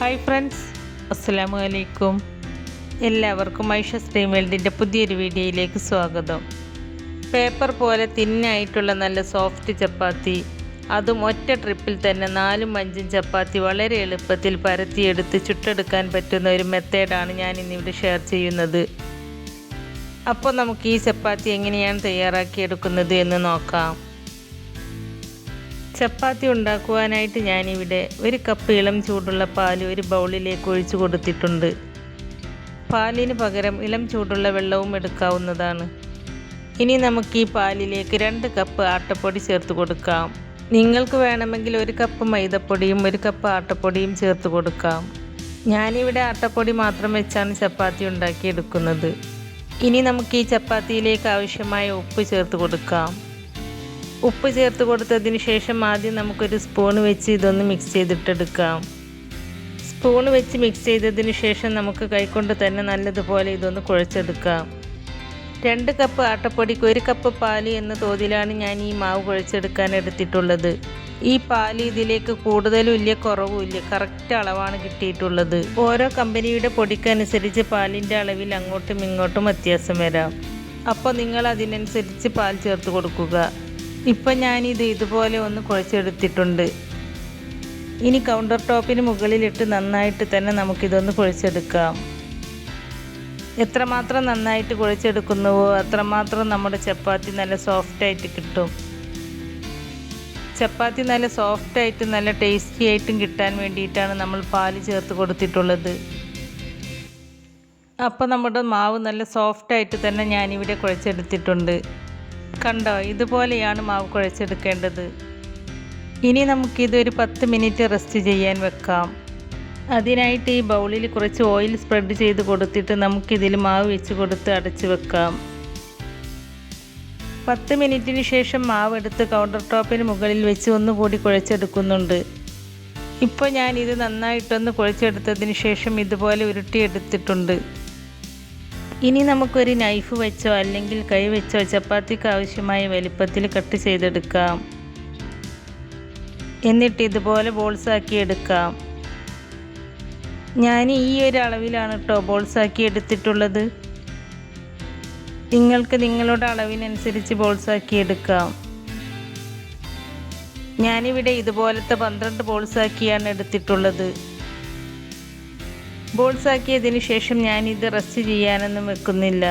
Hi friends, അസ്സലാമു അലൈക്കും. എല്ലാവർക്കും ഐഷ സ്ട്രീംവേൾഡിൻ്റെ പുതിയൊരു വീഡിയോയിലേക്ക് സ്വാഗതം. പേപ്പർ പോലെ തിന്നായിട്ടുള്ള നല്ല സോഫ്റ്റ് ചപ്പാത്തി, അതും ഒറ്റ ട്രിപ്പിൽ തന്നെ 4-5 ചപ്പാത്തി വളരെ എളുപ്പത്തിൽ പരത്തിയെടുത്ത് ചുട്ടെടുക്കാൻ പറ്റുന്ന ഒരു മെത്തേഡാണ് ഞാൻ ഇന്നിവിടെ ഷെയർ ചെയ്യുന്നത്. അപ്പോൾ നമുക്ക് ഈ ചപ്പാത്തി എങ്ങനെയാണ് തയ്യാറാക്കിയെടുക്കുന്നത് എന്ന് നോക്കാം. ചപ്പാത്തി ഉണ്ടാക്കുവാനായിട്ട് ഞാനിവിടെ 1 കപ്പ് ഇളം ചൂടുള്ള പാൽ ഒരു ബൗളിലേക്ക് ഒഴിച്ചു കൊടുത്തിട്ടുണ്ട്. പാലിന് പകരം ഇളം ചൂടുള്ള വെള്ളവും എടുക്കാവുന്നതാണ്. ഇനി നമുക്ക് ഈ പാലിലേക്ക് 2 കപ്പ് ആട്ടപ്പൊടി ചേർത്ത് കൊടുക്കാം. നിങ്ങൾക്ക് വേണമെങ്കിൽ 1 കപ്പ് മൈദപ്പൊടിയും 1 കപ്പ് ആട്ടപ്പൊടിയും ചേർത്ത് കൊടുക്കാം. ഞാനിവിടെ ആട്ടപ്പൊടി മാത്രം വെച്ചാണ് ചപ്പാത്തി ഉണ്ടാക്കിയെടുക്കുന്നത്. ഇനി നമുക്ക് ഈ ചപ്പാത്തിയിലേക്ക് ആവശ്യമായ ഉപ്പ് ചേർത്ത് കൊടുക്കാം. ഉപ്പ് ചേർത്ത് കൊടുത്തതിന് ശേഷം ആദ്യം നമുക്കൊരു സ്പൂൺ വെച്ച് ഇതൊന്ന് മിക്സ് ചെയ്തിട്ടെടുക്കാം. സ്പൂൺ വെച്ച് മിക്സ് ചെയ്തതിന് ശേഷം നമുക്ക് കൈകൊണ്ട് തന്നെ നല്ലതുപോലെ ഇതൊന്ന് കുഴച്ചെടുക്കാം. 2 കപ്പ് ആട്ടപ്പൊടിക്ക് 1 കപ്പ് പാല് എന്ന തോതിലാണ് ഞാൻ ഈ മാവ് കുഴച്ചെടുക്കാൻ എടുത്തിട്ടുള്ളത്. ഈ പാല് ഇതിലേക്ക് കൂടുതലും ഇല്ല കുറവും ഇല്ല, കറക്റ്റ് അളവാണ് കിട്ടിയിട്ടുള്ളത്. ഓരോ കമ്പനിയുടെ പൊടിക്കനുസരിച്ച് പാലിൻ്റെ അളവിൽ അങ്ങോട്ടും ഇങ്ങോട്ടും വ്യത്യാസം വരാം. അപ്പോൾ നിങ്ങൾ അതിനനുസരിച്ച് പാൽ ചേർത്ത് കൊടുക്കുക. ഇപ്പം ഞാനിത് ഇതുപോലെ ഒന്ന് കുഴച്ചെടുത്തിട്ടുണ്ട്. ഇനി കൗണ്ടർ ടോപ്പിന് മുകളിലിട്ട് നന്നായിട്ട് തന്നെ നമുക്കിതൊന്ന് കുഴച്ചെടുക്കാം. എത്രമാത്രം നന്നായിട്ട് കുഴച്ചെടുക്കുന്നുവോ അത്രമാത്രം നമ്മുടെ ചപ്പാത്തി നല്ല സോഫ്റ്റായിട്ട് കിട്ടും. ചപ്പാത്തി നല്ല സോഫ്റ്റായിട്ട് നല്ല ടേസ്റ്റി ആയിട്ടും കിട്ടാൻ വേണ്ടിയിട്ടാണ് നമ്മൾ പാല് ചേർത്ത് കൊടുത്തിട്ടുള്ളത്. അപ്പോൾ നമ്മുടെ മാവ് നല്ല സോഫ്റ്റായിട്ട് തന്നെ ഞാനിവിടെ കുഴച്ചെടുത്തിട്ടുണ്ട്. കണ്ടോ, ഇതുപോലെയാണ് മാവ് കുഴച്ചെടുക്കേണ്ടത്. ഇനി നമുക്കിതൊരു 10 മിനിറ്റ് റെസ്റ്റ് ചെയ്യാൻ വെക്കാം. അതിനായിട്ട് ഈ ബൗളിൽ കുറച്ച് ഓയിൽ സ്പ്രെഡ് ചെയ്ത് കൊടുത്തിട്ട് നമുക്കിതിൽ മാവ് വെച്ച് കൊടുത്ത് അടച്ച് വെക്കാം. 10 മിനിറ്റിന് ശേഷം മാവ് എടുത്ത് കൗണ്ടർ ടോപ്പിന് മുകളിൽ വെച്ച് ഒന്നുകൂടി കുഴച്ചെടുക്കുന്നുണ്ട്. ഇപ്പോൾ ഞാനിത് നന്നായിട്ടൊന്ന് കുഴച്ചെടുത്തതിന് ശേഷം ഇതുപോലെ ഉരുട്ടിയെടുത്തിട്ടുണ്ട്. ഇനി നമുക്കൊരു നൈഫ് വെച്ചോ അല്ലെങ്കിൽ കൈ വെച്ചോ ചപ്പാത്തിക്ക് ആവശ്യമായ വലിപ്പത്തിൽ കട്ട് ചെയ്തെടുക്കാം. എന്നിട്ട് ഇതുപോലെ ബോൾസാക്കി എടുക്കാം. ഞാൻ ഈ ഒരു അളവിലാണ് കേട്ടോ ബോൾസാക്കി എടുത്തിട്ടുള്ളത്. നിങ്ങൾക്ക് നിങ്ങളുടെ അളവിനനുസരിച്ച് ബോൾസാക്കി എടുക്കാം. ഞാനിവിടെ ഇതുപോലത്തെ 12 ബോൾസാക്കിയാണ് എടുത്തിട്ടുള്ളത്. ബോൾസാക്കിയതിന് ശേഷം ഞാനിത് റെസ്റ്റ് ചെയ്യാനൊന്നും വെക്കുന്നില്ല.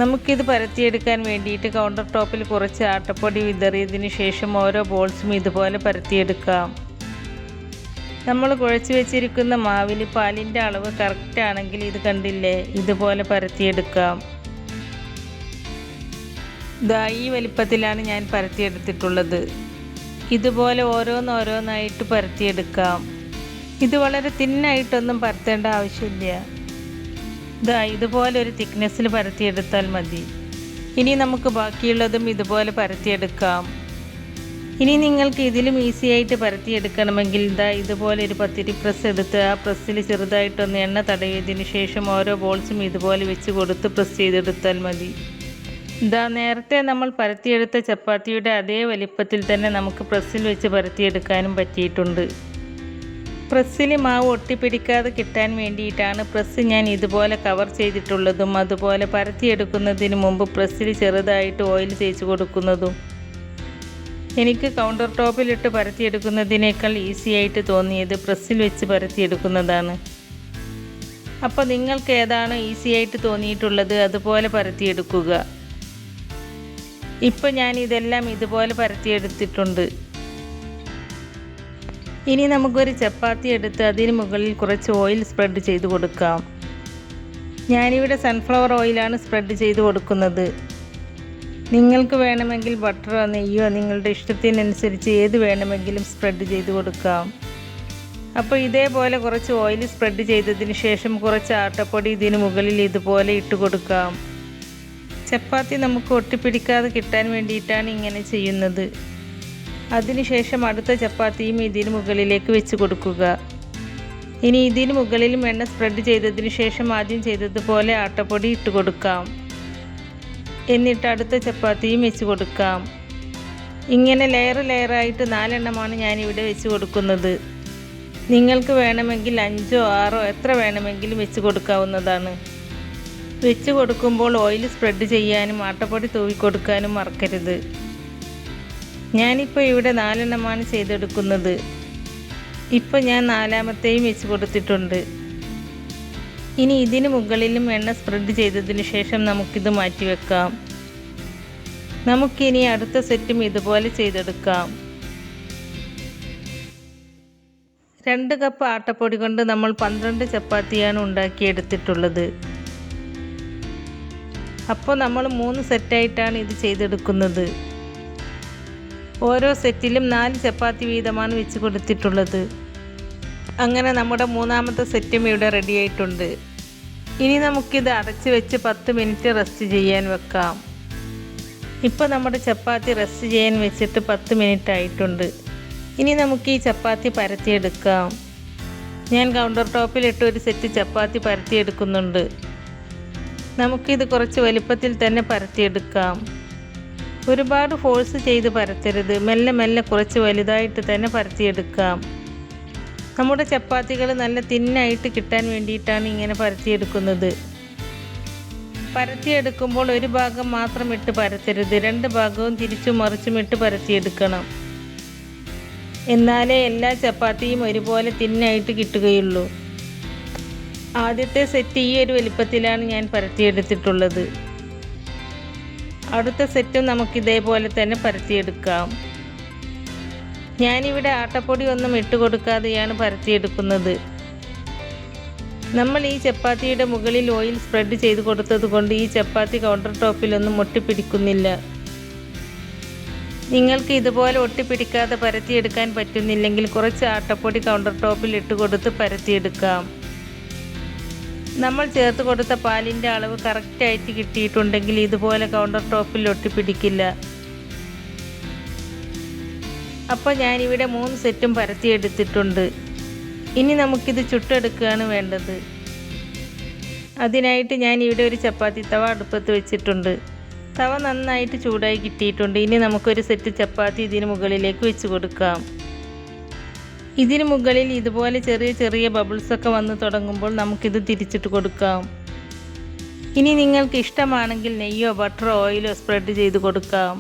നമുക്കിത് പരത്തിയെടുക്കാൻ വേണ്ടിയിട്ട് കൗണ്ടർ ടോപ്പിൽ കുറച്ച് ആട്ടപ്പൊടി വിതറിയതിന് ശേഷം ഓരോ ബോൾസും ഇതുപോലെ പരത്തിയെടുക്കാം. നമ്മൾ കുഴച്ച് വെച്ചിരിക്കുന്ന മാവിൽ പാലിൻ്റെ അളവ് കറക്റ്റ് ആണെങ്കിൽ ഇത് കണ്ടില്ലേ, ഇതുപോലെ പരത്തിയെടുക്കാം. ദാ ഈ വലിപ്പത്തിലാണ് ഞാൻ പരത്തിയെടുത്തിട്ടുള്ളത്. ഇതുപോലെ ഓരോന്നോരോന്നായിട്ട് പരത്തിയെടുക്കാം. ഇത് വളരെ തിന്നായിട്ടൊന്നും പരത്തേണ്ട ആവശ്യമില്ല. ഇതുപോലെ ഒരു തിക്നെസ്സിൽ പരത്തിയെടുത്താൽ മതി. ഇനി നമുക്ക് ബാക്കിയുള്ളതും ഇതുപോലെ പരത്തിയെടുക്കാം. ഇനി നിങ്ങൾക്ക് ഇതിലും ഈസി ആയിട്ട് പരത്തിയെടുക്കണമെങ്കിൽ ഇതുപോലെ ഒരു പത്തിരി പ്രസ് എടുത്ത് ആ പ്രസ്സിൽ ചെറുതായിട്ടൊന്ന് എണ്ണ തടവിയതിന് ശേഷം ഓരോ ബോൾസും ഇതുപോലെ വെച്ച് കൊടുത്ത് പ്രസ് ചെയ്തെടുത്താൽ മതി. നേരത്തെ നമ്മൾ പരത്തിയെടുത്ത ചപ്പാത്തിയുടെ അതേ വലിപ്പത്തിൽ തന്നെ നമുക്ക് പ്രസ്സിൽ വെച്ച് പരത്തിയെടുക്കാനും പറ്റിയിട്ടുണ്ട്. പ്രസ്സിൽ മാവ് ഒട്ടിപ്പിടിക്കാതെ കിട്ടാൻ വേണ്ടിയിട്ടാണ് പ്രസ് ഞാൻ ഇതുപോലെ കവർ ചെയ്തിട്ടുള്ളതും അതുപോലെ പരത്തിയെടുക്കുന്നതിന് മുമ്പ് പ്രസ്സിൽ ചെറുതായിട്ട് ഓയിൽ തേച്ച് കൊടുക്കുന്നതും. എനിക്ക് കൗണ്ടർ ടോപ്പിലിട്ട് പരത്തിയെടുക്കുന്നതിനേക്കാൾ ഈസി ആയിട്ട് തോന്നിയത് പ്രസ്സിൽ വെച്ച് പരത്തിയെടുക്കുന്നതാണ്. അപ്പോൾ നിങ്ങൾക്ക് ഏതാണോ ഈസി ആയിട്ട് തോന്നിയിട്ടുള്ളത് അതുപോലെ പരത്തിയെടുക്കുക. ഇപ്പോൾ ഞാൻ ഇതെല്ലാം ഇതുപോലെ പരത്തിയെടുത്തിട്ടുണ്ട്. ഇനി നമുക്കൊരു ചപ്പാത്തി എടുത്ത് അതിന് മുകളിൽ കുറച്ച് ഓയിൽ സ്പ്രെഡ് ചെയ്ത് കൊടുക്കാം. ഞാനിവിടെ സൺഫ്ലവർ ഓയിലാണ് സ്പ്രെഡ് ചെയ്ത് കൊടുക്കുന്നത്. നിങ്ങൾക്ക് വേണമെങ്കിൽ ബട്ടറോ നെയ്യോ നിങ്ങളുടെ ഇഷ്ടത്തിനനുസരിച്ച് ഏത് വേണമെങ്കിലും സ്പ്രെഡ് ചെയ്ത് കൊടുക്കാം. അപ്പോൾ ഇതേപോലെ കുറച്ച് ഓയിൽ സ്പ്രെഡ് ചെയ്തതിന് ശേഷം കുറച്ച് ആട്ടപ്പൊടി ഇതിന് മുകളിൽ ഇതുപോലെ ഇട്ട് കൊടുക്കാം. ചപ്പാത്തി നമുക്ക് ഒട്ടിപ്പിടിക്കാതെ കിട്ടാൻ വേണ്ടിയിട്ടാണ് ഇങ്ങനെ ചെയ്യുന്നത്. അതിനുശേഷം അടുത്ത ചപ്പാത്തിയും ഇതിന് മുകളിലേക്ക് വെച്ച് കൊടുക്കുക. ഇനി ഇതിന് മുകളിലും എണ്ണ സ്പ്രെഡ് ചെയ്തതിന് ശേഷം ആദ്യം ചെയ്തതുപോലെ ആട്ടപ്പൊടി ഇട്ട് കൊടുക്കാം. എന്നിട്ട് അടുത്ത ചപ്പാത്തിയും വെച്ച് കൊടുക്കാം. ഇങ്ങനെ ലെയറായിട്ട് 4 എണ്ണമാണ് ഞാനിവിടെ വെച്ച് കൊടുക്കുന്നത്. നിങ്ങൾക്ക് വേണമെങ്കിൽ 5ഓ 6ഓ എത്ര വേണമെങ്കിലും വെച്ച് കൊടുക്കാവുന്നതാണ്. വെച്ച് കൊടുക്കുമ്പോൾ ഓയിൽ സ്പ്രെഡ് ചെയ്യാനും ആട്ടപ്പൊടി തൂവി കൊടുക്കാനും മറക്കരുത്. ഞാനിപ്പോൾ ഇവിടെ 4 എണ്ണമാണ് ചെയ്തെടുക്കുന്നത്. ഇപ്പോൾ ഞാൻ 4ാമത്തെയും വെച്ച് കൊടുത്തിട്ടുണ്ട്. ഇനി ഇതിന് മുകളിലും എണ്ണ സ്പ്രെഡ് ചെയ്തതിന് ശേഷം നമുക്കിത് മാറ്റി വെക്കാം. നമുക്കിനി അടുത്ത സെറ്റും ഇതുപോലെ ചെയ്തെടുക്കാം. 2 കപ്പ് ആട്ടപ്പൊടി കൊണ്ട് നമ്മൾ 12 ചപ്പാത്തിയാണ് ഉണ്ടാക്കിയെടുത്തിട്ടുള്ളത്. അപ്പോൾ നമ്മൾ 3 സെറ്റായിട്ടാണ് ഇത് ചെയ്തെടുക്കുന്നത്. ഓരോ സെറ്റിലും 4 ചപ്പാത്തി വീതമാണ് വെച്ച് കൊടുത്തിട്ടുള്ളത്. അങ്ങനെ നമ്മുടെ 3ാമത്തെ സെറ്റും ഇവിടെ റെഡി ആയിട്ടുണ്ട്. ഇനി നമുക്കിത് അടച്ച് വെച്ച് 10 മിനിറ്റ് റെസ്റ്റ് ചെയ്യാൻ വെക്കാം. ഇപ്പോൾ നമ്മുടെ ചപ്പാത്തി റെസ്റ്റ് ചെയ്യാൻ വെച്ചിട്ട് 10 മിനിറ്റ് ആയിട്ടുണ്ട്. ഇനി നമുക്ക് ഈ ചപ്പാത്തി പരത്തിയെടുക്കാം. ഞാൻ കൗണ്ടർ ടോപ്പിലിട്ട് ഒരു സെറ്റ് ചപ്പാത്തി പരത്തിയെടുക്കുന്നുണ്ട്. നമുക്കിത് കുറച്ച് വലിപ്പത്തിൽ തന്നെ പരത്തിയെടുക്കാം. ഒരുപാട് ഫോഴ്സ് ചെയ്ത് പരത്തരുത്. മെല്ലെ മെല്ലെ കുറച്ച് വലുതായിട്ട് തന്നെ പരത്തിയെടുക്കാം. നമ്മുടെ ചപ്പാത്തികൾ നല്ല തിന്നായിട്ട് കിട്ടാൻ വേണ്ടിയിട്ടാണ് ഇങ്ങനെ പരത്തിയെടുക്കുന്നത്. പരത്തിയെടുക്കുമ്പോൾ ഒരു ഭാഗം മാത്രം ഇട്ട് പരത്തരുത്. 2 ഭാഗവും തിരിച്ചും മറിച്ചും ഇട്ട് പരത്തിയെടുക്കണം. എന്നാലേ എല്ലാ ചപ്പാത്തിയും ഒരുപോലെ തിന്നായിട്ട് കിട്ടുകയുള്ളൂ. ആദ്യത്തെ സെറ്റ് ഈ ഒരു വലിപ്പത്തിലാണ് ഞാൻ പരത്തിയെടുത്തിട്ടുള്ളത്. അടുത്ത സെറ്റും നമുക്കിതേപോലെ തന്നെ പരത്തിയെടുക്കാം. ഞാനിവിടെ ആട്ടപ്പൊടി ഒന്നും ഇട്ട് കൊടുക്കാതെയാണ് പരത്തിയെടുക്കുന്നത്. നമ്മൾ ഈ ചപ്പാത്തിയുടെ മുകളിൽ ഓയിൽ സ്പ്രെഡ് ചെയ്ത് കൊടുത്തത് കൊണ്ട് ഈ ചപ്പാത്തി കൗണ്ടർ ടോപ്പിലൊന്നും ഒട്ടിപ്പിടിക്കുന്നില്ല. നിങ്ങൾക്ക് ഇതുപോലെ ഒട്ടിപ്പിടിക്കാതെ പരത്തിയെടുക്കാൻ പറ്റുന്നില്ലെങ്കിൽ കുറച്ച് ആട്ടപ്പൊടി കൗണ്ടർ ടോപ്പിൽ ഇട്ട് കൊടുത്ത് പരത്തിയെടുക്കാം. നമ്മൾ ചേർത്ത് കൊടുത്ത പാലിൻ്റെ അളവ് കറക്റ്റായിട്ട് കിട്ടിയിട്ടുണ്ടെങ്കിൽ ഇതുപോലെ കൗണ്ടർ ടോപ്പിൽ ഒട്ടിപ്പിടിക്കില്ല. അപ്പോൾ ഞാനിവിടെ 3 സെറ്റും പരത്തിയെടുത്തിട്ടുണ്ട്. ഇനി നമുക്കിത് ചുട്ടെടുക്കുകയാണ് വേണ്ടത്. അതിനായിട്ട് ഞാനിവിടെ ഒരു ചപ്പാത്തി തവ അടുപ്പത്ത് വെച്ചിട്ടുണ്ട്. തവ നന്നായിട്ട് ചൂടായി കിട്ടിയിട്ടുണ്ട്. ഇനി നമുക്കൊരു സെറ്റ് ചപ്പാത്തി ഇതിന് മുകളിലേക്ക് വെച്ച് കൊടുക്കാം. ഇതിന് മുകളിൽ ഇതുപോലെ ചെറിയ ചെറിയ ബബിൾസൊക്കെ വന്ന് തുടങ്ങുമ്പോൾ നമുക്കിത് തിരിച്ചിട്ട് കൊടുക്കാം. ഇനി നിങ്ങൾക്ക് ഇഷ്ടമാണെങ്കിൽ നെയ്യോ ബട്ടറോ ഓയിലോ സ്പ്രെഡ് ചെയ്ത് കൊടുക്കാം.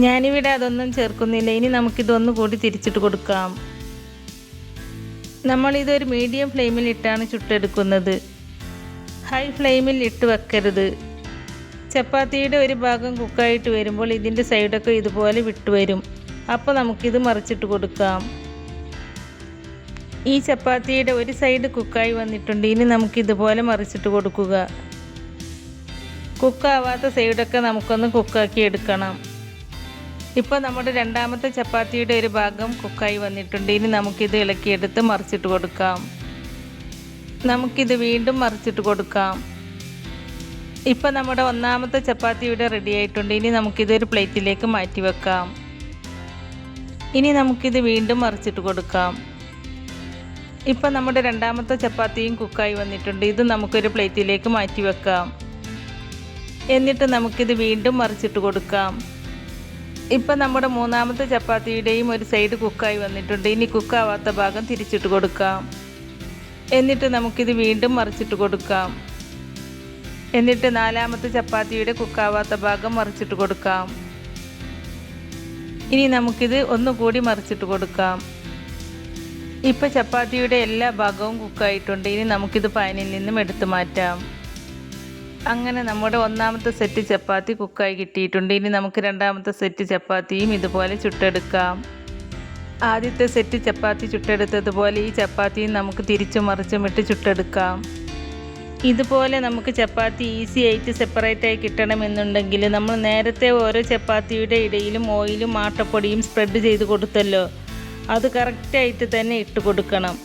ഞാനിവിടെ അതൊന്നും ചേർക്കുന്നില്ല. ഇനി നമുക്കിതൊന്നു കൂടി തിരിച്ചിട്ട് കൊടുക്കാം. നമ്മളിതൊരു മീഡിയം ഫ്ലെയിമിൽ ഇട്ടാണ് ചുട്ടെടുക്കുന്നത്. ഹൈ ഫ്ലെയിമിൽ ഇട്ട് വെക്കരുത്. ചപ്പാത്തിയുടെ ഒരു ഭാഗം കുക്കായിട്ട് വരുമ്പോൾ ഇതിൻ്റെ സൈഡൊക്കെ ഇതുപോലെ വിട്ടു വരും. അപ്പോൾ നമുക്കിത് മറിച്ചിട്ട് കൊടുക്കാം. ഈ ചപ്പാത്തിയുടെ ഒരു സൈഡ് കുക്കായി വന്നിട്ടുണ്ട്. ഇനി നമുക്കിതുപോലെ മറിച്ചിട്ട് കൊടുക്കുക. കുക്കാവാത്ത സൈഡൊക്കെ നമുക്കൊന്ന് കുക്കാക്കി എടുക്കണം. ഇപ്പോൾ നമ്മുടെ 2ാമത്തെ ചപ്പാത്തിയുടെ ഒരു ഭാഗം കുക്കായി വന്നിട്ടുണ്ട്. ഇനി നമുക്കിത് ഇളക്കിയെടുത്ത് മറിച്ചിട്ട് കൊടുക്കാം. നമുക്കിത് വീണ്ടും മറിച്ചിട്ട് കൊടുക്കാം. ഇപ്പോൾ നമ്മുടെ 1ാമത്തെ ചപ്പാത്തി ഇവിടെ റെഡി ആയിട്ടുണ്ട്. ഇനി നമുക്കിതൊരു പ്ലേറ്റിലേക്ക് മാറ്റി വെക്കാം. ഇനി നമുക്കിത് വീണ്ടും മറിച്ചിട്ട് കൊടുക്കാം. ഇപ്പോൾ നമ്മുടെ 2ാമത്തെ ചപ്പാത്തിയും കുക്കായി വന്നിട്ടുണ്ട്. ഇത് നമുക്കൊരു പ്ലേറ്റിലേക്ക് മാറ്റി വെക്കാം. എന്നിട്ട് നമുക്കിത് വീണ്ടും മറിച്ചിട്ട് കൊടുക്കാം. ഇപ്പോൾ നമ്മുടെ 3ാമത്തെ ചപ്പാത്തിയുടെയും ഒരു സൈഡ് കുക്കായി വന്നിട്ടുണ്ട്. ഇനി കുക്കാവാത്ത ഭാഗം തിരിച്ചിട്ട് കൊടുക്കാം. എന്നിട്ട് നമുക്കിത് വീണ്ടും മറിച്ചിട്ട് കൊടുക്കാം. എന്നിട്ട് 4ാമത്തെ ചപ്പാത്തിയുടെ കുക്കാവാത്ത ഭാഗം മറിച്ചിട്ട് കൊടുക്കാം. ഇനി നമുക്കിത് ഒന്നുകൂടി മറിച്ചിട്ട് കൊടുക്കാം. ഇപ്പോൾ ചപ്പാത്തിയുടെ എല്ലാ ഭാഗവും കുക്കായിട്ടുണ്ട്. ഇനി നമുക്കിത് പാനിൽ നിന്നും എടുത്തു മാറ്റാം. അങ്ങനെ നമ്മുടെ 1ാമത്തെ സെറ്റ് ചപ്പാത്തി കുക്കായി കിട്ടിയിട്ടുണ്ട്. ഇനി നമുക്ക് 2ാമത്തെ സെറ്റ് ചപ്പാത്തിയും ഇതുപോലെ ചുട്ടെടുക്കാം. ആദ്യത്തെ സെറ്റ് ചപ്പാത്തി ചുട്ടെടുത്തതുപോലെ ഈ ചപ്പാത്തിയും നമുക്ക് തിരിച്ചും മറിച്ചും ഇട്ട് ചുട്ടെടുക്കാം. ഇതുപോലെ നമുക്ക് ചപ്പാത്തി ഈസി ആയിട്ട് സെപ്പറേറ്റായി കിട്ടണമെന്നുണ്ടെങ്കിൽ നമ്മൾ നേരത്തെ ഓരോ ചപ്പാത്തിയുടെ ഇടയിലും ഓയിലും ആട്ടപ്പൊടിയും സ്പ്രെഡ് ചെയ്ത് കൊടുത്തല്ലോ, അത് കറക്റ്റായിട്ട് തന്നെ ഇട്ട് കൊടുക്കണം.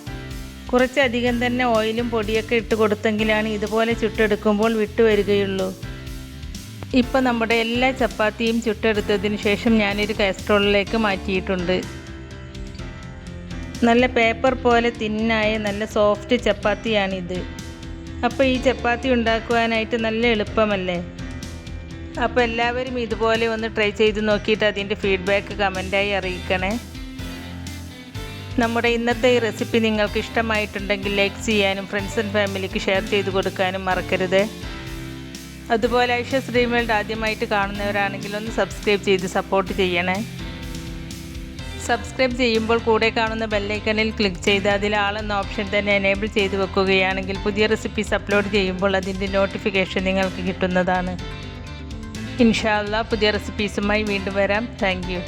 കുറച്ചധികം തന്നെ ഓയിലും പൊടിയൊക്കെ ഇട്ട് കൊടുത്തെങ്കിലാണ് ഇതുപോലെ ചുട്ടെടുക്കുമ്പോൾ വിട്ടു വരികയുള്ളൂ. ഇപ്പോൾ നമ്മുടെ എല്ലാ ചപ്പാത്തിയും ചുട്ടെടുത്തതിന് ശേഷം ഞാനൊരു കാസ്ട്രോളിലേക്ക് മാറ്റിയിട്ടുണ്ട്. നല്ല പേപ്പർ പോലെ തിന്നായ നല്ല സോഫ്റ്റ് ചപ്പാത്തിയാണിത്. അപ്പോൾ ഈ ചപ്പാത്തി ഉണ്ടാക്കുവാനായിട്ട് നല്ല എളുപ്പമല്ലേ? അപ്പോൾ എല്ലാവരും ഇതുപോലെ ഒന്ന് ട്രൈ ചെയ്ത് നോക്കിയിട്ട് അതിൻ്റെ ഫീഡ്ബാക്ക് കമൻറ്റായി അറിയിക്കണേ. നമ്മുടെ ഇന്നത്തെ ഈ റെസിപ്പി നിങ്ങൾക്ക് ഇഷ്ടമായിട്ടുണ്ടെങ്കിൽ ലൈക്ക് ചെയ്യാനും ഫ്രണ്ട്സ് ആൻഡ് ഫാമിലിക്ക് ഷെയർ ചെയ്ത് കൊടുക്കാനും മറക്കരുത്. അതുപോലെ ഐഷസ് ഡ്രീം വേൾഡ് ആദ്യമായിട്ട് കാണുന്നവരാണെങ്കിൽ ഒന്ന് സബ്സ്ക്രൈബ് ചെയ്ത് സപ്പോർട്ട് ചെയ്യണേ. സബ്സ്ക്രൈബ് ചെയ്യുമ്പോൾ കൂടെ കാണുന്ന ബെല്ലൈക്കണിൽ ക്ലിക്ക് ചെയ്ത് അതിൽ ആൾ എന്ന ഓപ്ഷൻ തന്നെ എനേബിൾ ചെയ്ത് വെക്കുകയാണെങ്കിൽ പുതിയ റെസിപ്പീസ് അപ്ലോഡ് ചെയ്യുമ്പോൾ അതിൻ്റെ നോട്ടിഫിക്കേഷൻ നിങ്ങൾക്ക് കിട്ടുന്നതാണ്. ഇൻഷാ അല്ലാഹ് പുതിയ റെസിപ്പീസുമായി വീണ്ടും വരാം. Thank you.